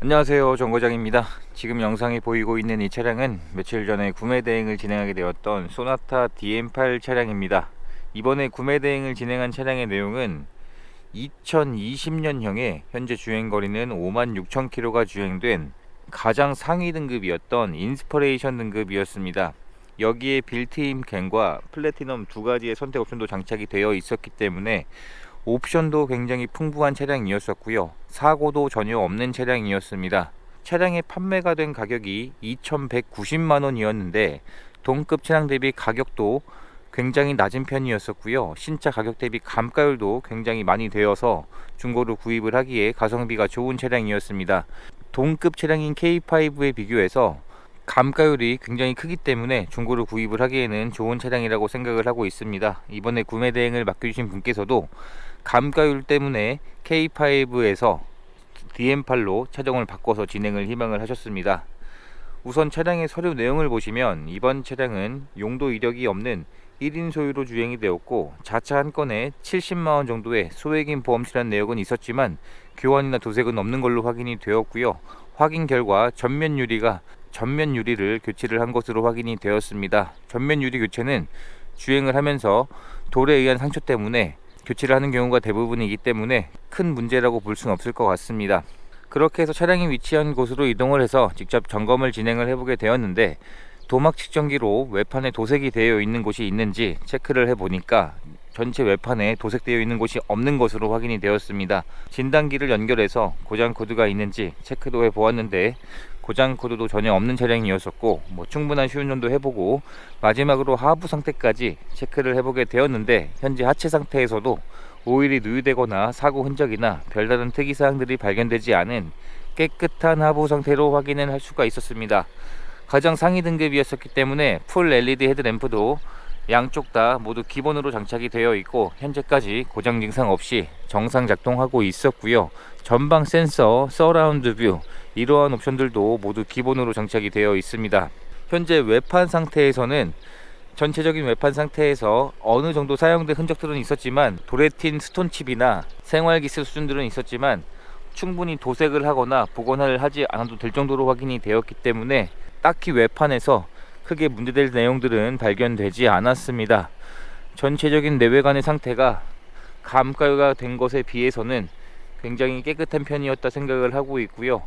안녕하세요, 정거장입니다. 지금 영상이 보이고 있는 이 차량은 며칠 전에 구매 대행을 진행하게 되었던 소나타 DM8 차량입니다. 이번에 구매 대행을 진행한 차량의 내용은 2020년형에 현재 주행거리는 56,000km가 주행된 가장 상위 등급이었던 인스퍼레이션 등급이었습니다. 여기에 빌트인 캠과 플래티넘 두 가지의 선택 옵션도 장착이 되어 있었기 때문에 옵션도 굉장히 풍부한 차량이었었고요. 사고도 전혀 없는 차량이었습니다. 차량의 판매가 된 가격이 2,190만원이었는데 동급 차량 대비 가격도 굉장히 낮은 편이었었고요. 신차 가격 대비 감가율도 굉장히 많이 되어서 중고로 구입을 하기에 가성비가 좋은 차량이었습니다. 동급 차량인 K5에 비교해서 감가율이 굉장히 크기 때문에 중고로 구입을 하기에는 좋은 차량이라고 생각을 하고 있습니다. 이번에 구매 대행을 맡겨주신 분께서도 감가율 때문에 K5에서 DM8로 차종을 바꿔서 진행을 희망을 하셨습니다. 우선 차량의 서류 내용을 보시면 이번 차량은 용도 이력이 없는 1인 소유로 주행이 되었고 자차 한 건에 70만원 정도의 소액인 보험 출연 내역은 있었지만 교환이나 도색은 없는 걸로 확인이 되었고요. 확인 결과 전면 유리를 교체를 한 것으로 확인이 되었습니다. 전면 유리 교체는 주행을 하면서 돌에 의한 상처 때문에 교체를 하는 경우가 대부분이기 때문에 큰 문제라고 볼 수는 없을 것 같습니다. 그렇게 해서 차량이 위치한 곳으로 이동을 해서 직접 점검을 진행을 해보게 되었는데 도막 측정기로 외판에 도색이 되어 있는 곳이 있는지 체크를 해보니까 전체 외판에 도색되어 있는 곳이 없는 것으로 확인이 되었습니다. 진단기를 연결해서 고장 코드가 있는지 체크도 해보았는데 고장 코드도 전혀 없는 차량이었었고 충분한 시운전도 해보고 마지막으로 하부 상태까지 체크를 해보게 되었는데 현재 하체 상태에서도 오일이 누유되거나 사고 흔적이나 별다른 특이사항들이 발견되지 않은 깨끗한 하부 상태로 확인을 할 수가 있었습니다. 가장 상위 등급이었었기 때문에 풀 LED 헤드램프도 양쪽 다 모두 기본으로 장착이 되어 있고 현재까지 고장 증상 없이 정상 작동하고 있었고요. 전방 센서, 서라운드 뷰 이러한 옵션들도 모두 기본으로 장착이 되어 있습니다. 현재 외판 상태에서는 전체적인 외판 상태에서 어느 정도 사용된 흔적들은 있었지만 돌에 튄 스톤칩이나 생활기스 수준들은 있었지만 충분히 도색을 하거나 복원을 하지 않아도 될 정도로 확인이 되었기 때문에 딱히 외판에서 크게 문제될 내용들은 발견되지 않았습니다. 전체적인 내외관의 상태가 감가가 된 것에 비해서는 굉장히 깨끗한 편이었다 생각을 하고 있고요.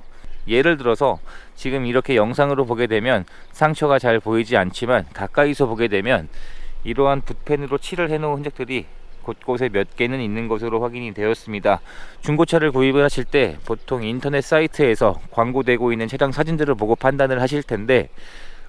예를 들어서 지금 이렇게 영상으로 보게 되면 상처가 잘 보이지 않지만 가까이서 보게 되면 이러한 붓펜으로 칠을 해놓은 흔적들이 곳곳에 몇 개는 있는 것으로 확인이 되었습니다. 중고차를 구입을 하실 때 보통 인터넷 사이트에서 광고되고 있는 차량 사진들을 보고 판단을 하실 텐데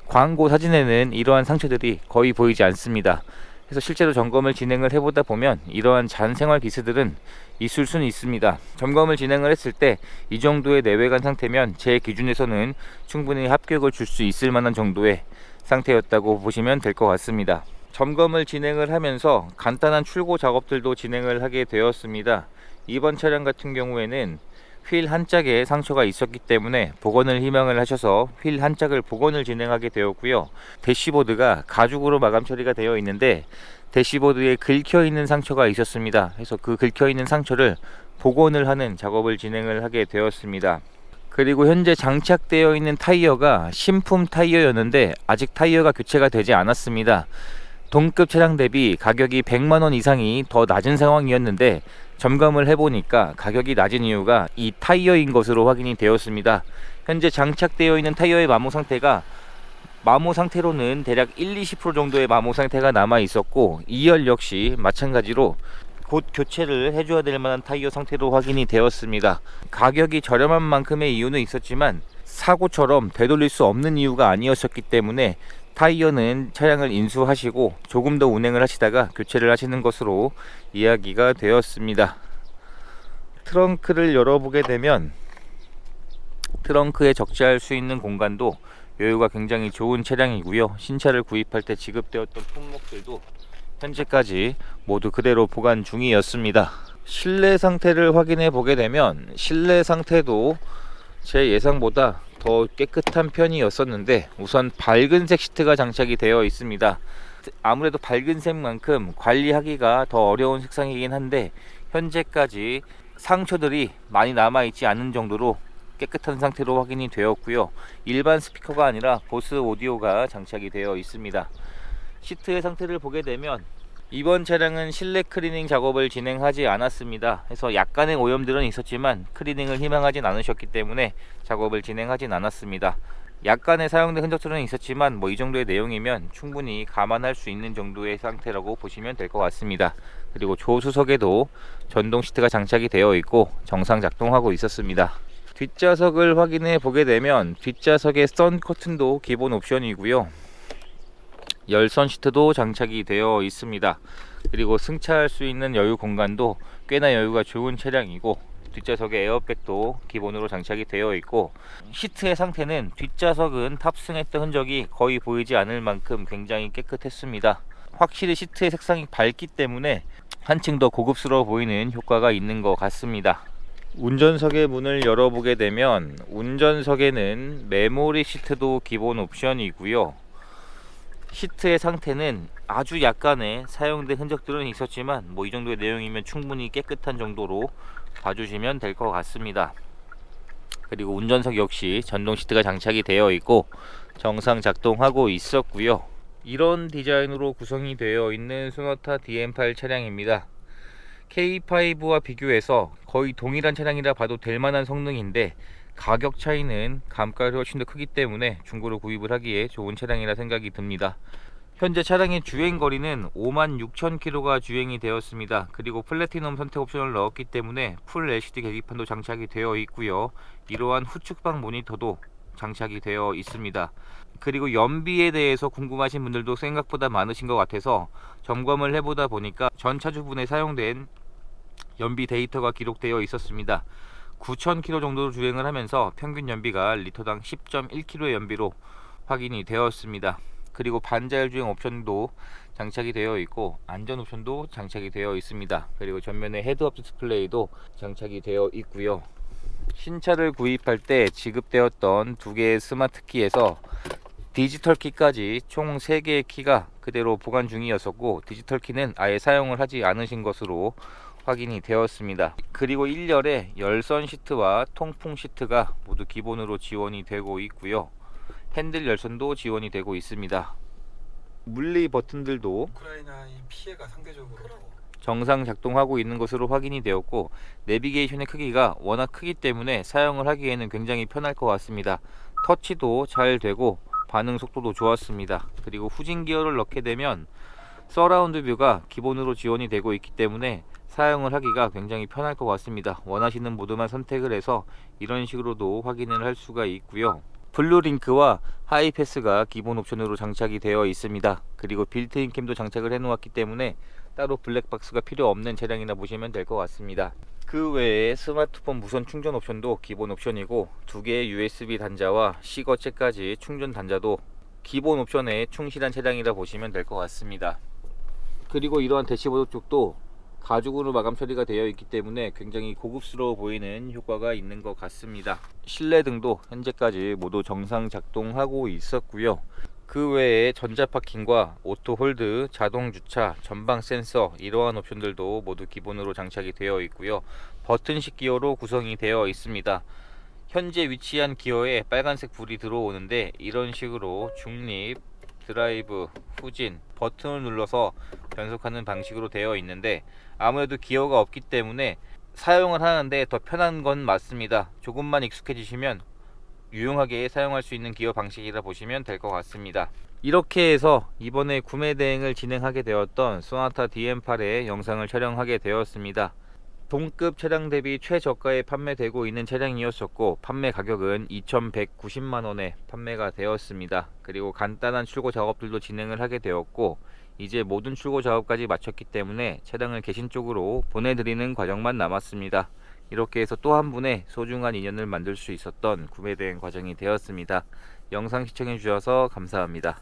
광고 사진에는 이러한 상처들이 거의 보이지 않습니다. 그래서 실제로 점검을 진행을 해보다 보면 이러한 잔 생활 기스들은 있을 수는 있습니다. 점검을 진행을 했을 때 이 정도의 내외관 상태면 제 기준에서는 충분히 합격을 줄 수 있을 만한 정도의 상태였다고 보시면 될 것 같습니다. 점검을 진행을 하면서 간단한 출고 작업들도 진행을 하게 되었습니다. 이번 차량 같은 경우에는 휠 한 짝에 상처가 있었기 때문에 복원을 희망을 하셔서 휠 한 짝을 복원을 진행하게 되었고요. 대시보드가 가죽으로 마감 처리가 되어 있는데 대시보드에 긁혀 있는 상처가 있었습니다. 그래서 그 긁혀 있는 상처를 복원을 하는 작업을 진행을 하게 되었습니다. 그리고 현재 장착되어 있는 타이어가 신품 타이어였는데 아직 타이어가 교체가 되지 않았습니다. 동급 차량 대비 가격이 100만원 이상이 더 낮은 상황이었는데 점검을 해보니까 가격이 낮은 이유가 이 타이어인 것으로 확인이 되었습니다. 현재 장착되어 있는 타이어의 마모 상태로는 대략 1-20% 정도의 마모 상태가 남아 있었고 2열 역시 마찬가지로 곧 교체를 해줘야 될 만한 타이어 상태로 확인이 되었습니다. 가격이 저렴한 만큼의 이유는 있었지만 사고처럼 되돌릴 수 없는 이유가 아니었었기 때문에 타이어는 차량을 인수하시고 조금 더 운행을 하시다가 교체를 하시는 것으로 이야기가 되었습니다. 트렁크를 열어보게 되면 트렁크에 적재할 수 있는 공간도 여유가 굉장히 좋은 차량이고요. 신차를 구입할 때 지급되었던 품목들도 현재까지 모두 그대로 보관 중이었습니다. 실내 상태를 확인해 보게 되면 실내 상태도 제 예상보다 더 깨끗한 편이었었는데 우선 밝은색 시트가 장착이 되어 있습니다. 아무래도 밝은색만큼 관리하기가 더 어려운 색상이긴 한데 현재까지 상처들이 많이 남아있지 않은 정도로 깨끗한 상태로 확인이 되었고요. 일반 스피커가 아니라 보스 오디오가 장착이 되어 있습니다. 시트의 상태를 보게 되면 이번 차량은 실내 클리닝 작업을 진행하지 않았습니다. 그래서 약간의 오염들은 있었지만 클리닝을 희망하진 않으셨기 때문에 작업을 진행하진 않았습니다. 약간의 사용된 흔적들은 있었지만 이 정도의 내용이면 충분히 감안할 수 있는 정도의 상태라고 보시면 될 것 같습니다. 그리고 조수석에도 전동 시트가 장착이 되어 있고 정상 작동하고 있었습니다. 뒷좌석을 확인해 보게 되면 뒷좌석의 선 커튼도 기본 옵션이고요. 열선 시트도 장착이 되어 있습니다. 그리고 승차할 수 있는 여유 공간도 꽤나 여유가 좋은 차량이고 뒷좌석에 에어백도 기본으로 장착이 되어 있고 시트의 상태는 뒷좌석은 탑승했던 흔적이 거의 보이지 않을 만큼 굉장히 깨끗했습니다. 확실히 시트의 색상이 밝기 때문에 한층 더 고급스러워 보이는 효과가 있는 것 같습니다. 운전석의 문을 열어보게 되면 운전석에는 메모리 시트도 기본 옵션이고요. 시트의 상태는 아주 약간의 사용된 흔적들은 있었지만 이 정도의 내용이면 충분히 깨끗한 정도로 봐주시면 될 것 같습니다. 그리고 운전석 역시 전동 시트가 장착이 되어 있고 정상 작동하고 있었고요. 이런 디자인으로 구성이 되어 있는 소나타 DM8 차량입니다. K5와 비교해서 거의 동일한 차량이라 봐도 될 만한 성능인데 가격 차이는 감가율이 훨씬 더 크기 때문에 중고로 구입을 하기에 좋은 차량이라 생각이 듭니다. 현재 차량의 주행거리는 56,000km가 주행이 되었습니다. 그리고 플래티넘 선택 옵션을 넣었기 때문에 풀 LCD 계기판도 장착이 되어 있고요. 이러한 후측방 모니터도 장착이 되어 있습니다. 그리고 연비에 대해서 궁금하신 분들도 생각보다 많으신 것 같아서 점검을 해보다 보니까 전 차주분에 사용된 연비 데이터가 기록되어 있었습니다. 9,000km 정도 주행을 하면서 평균 연비가 리터당 10.1km의 연비로 확인이 되었습니다. 그리고 반자율 주행 옵션도 장착이 되어 있고 안전 옵션도 장착이 되어 있습니다. 그리고 전면에 헤드업 디스플레이도 장착이 되어 있고요. 신차를 구입할 때 지급되었던 두 개의 스마트 키에서 디지털 키까지 총 3개의 키가 그대로 보관 중이었었고 디지털 키는 아예 사용을 하지 않으신 것으로 확인이 되었습니다. 그리고 1열에 열선 시트와 통풍 시트가 모두 기본으로 지원이 되고 있고요. 핸들 열선도 지원이 되고 있습니다. 물리 버튼들도 우크라이나의 피해가 상대적으로 정상 작동하고 있는 것으로 확인이 되었고 내비게이션의 크기가 워낙 크기 때문에 사용을 하기에는 굉장히 편할 것 같습니다. 터치도 잘 되고 반응 속도도 좋았습니다. 그리고 후진 기어를 넣게 되면 서라운드 뷰가 기본으로 지원이 되고 있기 때문에 사용을 하기가 굉장히 편할 것 같습니다. 원하시는 모드만 선택을 해서 이런 식으로도 확인을 할 수가 있고요. 블루링크와 하이패스가 기본 옵션으로 장착이 되어 있습니다. 그리고 빌트인 캠도 장착을 해 놓았기 때문에 따로 블랙박스가 필요 없는 차량이라 보시면 될 것 같습니다. 그 외에 스마트폰 무선 충전 옵션도 기본 옵션이고 두 개의 USB 단자와 시거체까지 충전 단자도 기본 옵션에 충실한 차량이라 보시면 될 것 같습니다. 그리고 이러한 대시보드 쪽도 가죽으로 마감 처리가 되어 있기 때문에 굉장히 고급스러워 보이는 효과가 있는 것 같습니다. 실내등도 현재까지 모두 정상 작동하고 있었고요. 그 외에 전자파킹과 오토홀드, 자동주차, 전방 센서 이러한 옵션들도 모두 기본으로 장착이 되어 있고요. 버튼식 기어로 구성이 되어 있습니다. 현재 위치한 기어에 빨간색 불이 들어오는데 이런 식으로 중립, 드라이브, 후진 버튼을 눌러서 변속하는 방식으로 되어 있는데 아무래도 기어가 없기 때문에 사용을 하는데 더 편한 건 맞습니다. 조금만 익숙해지시면 유용하게 사용할 수 있는 기어 방식이라 보시면 될 것 같습니다. 이렇게 해서 이번에 구매 대행을 진행하게 되었던 소나타 DM8의 영상을 촬영하게 되었습니다. 동급 차량 대비 최저가에 판매되고 있는 차량이었었고 판매 가격은 2,190만원에 판매가 되었습니다. 그리고 간단한 출고 작업들도 진행을 하게 되었고 이제 모든 출고 작업까지 마쳤기 때문에 차량을 계신 쪽으로 보내드리는 과정만 남았습니다. 이렇게 해서 또 한 분의 소중한 인연을 만들 수 있었던 구매 대행 과정이 되었습니다. 영상 시청해 주셔서 감사합니다.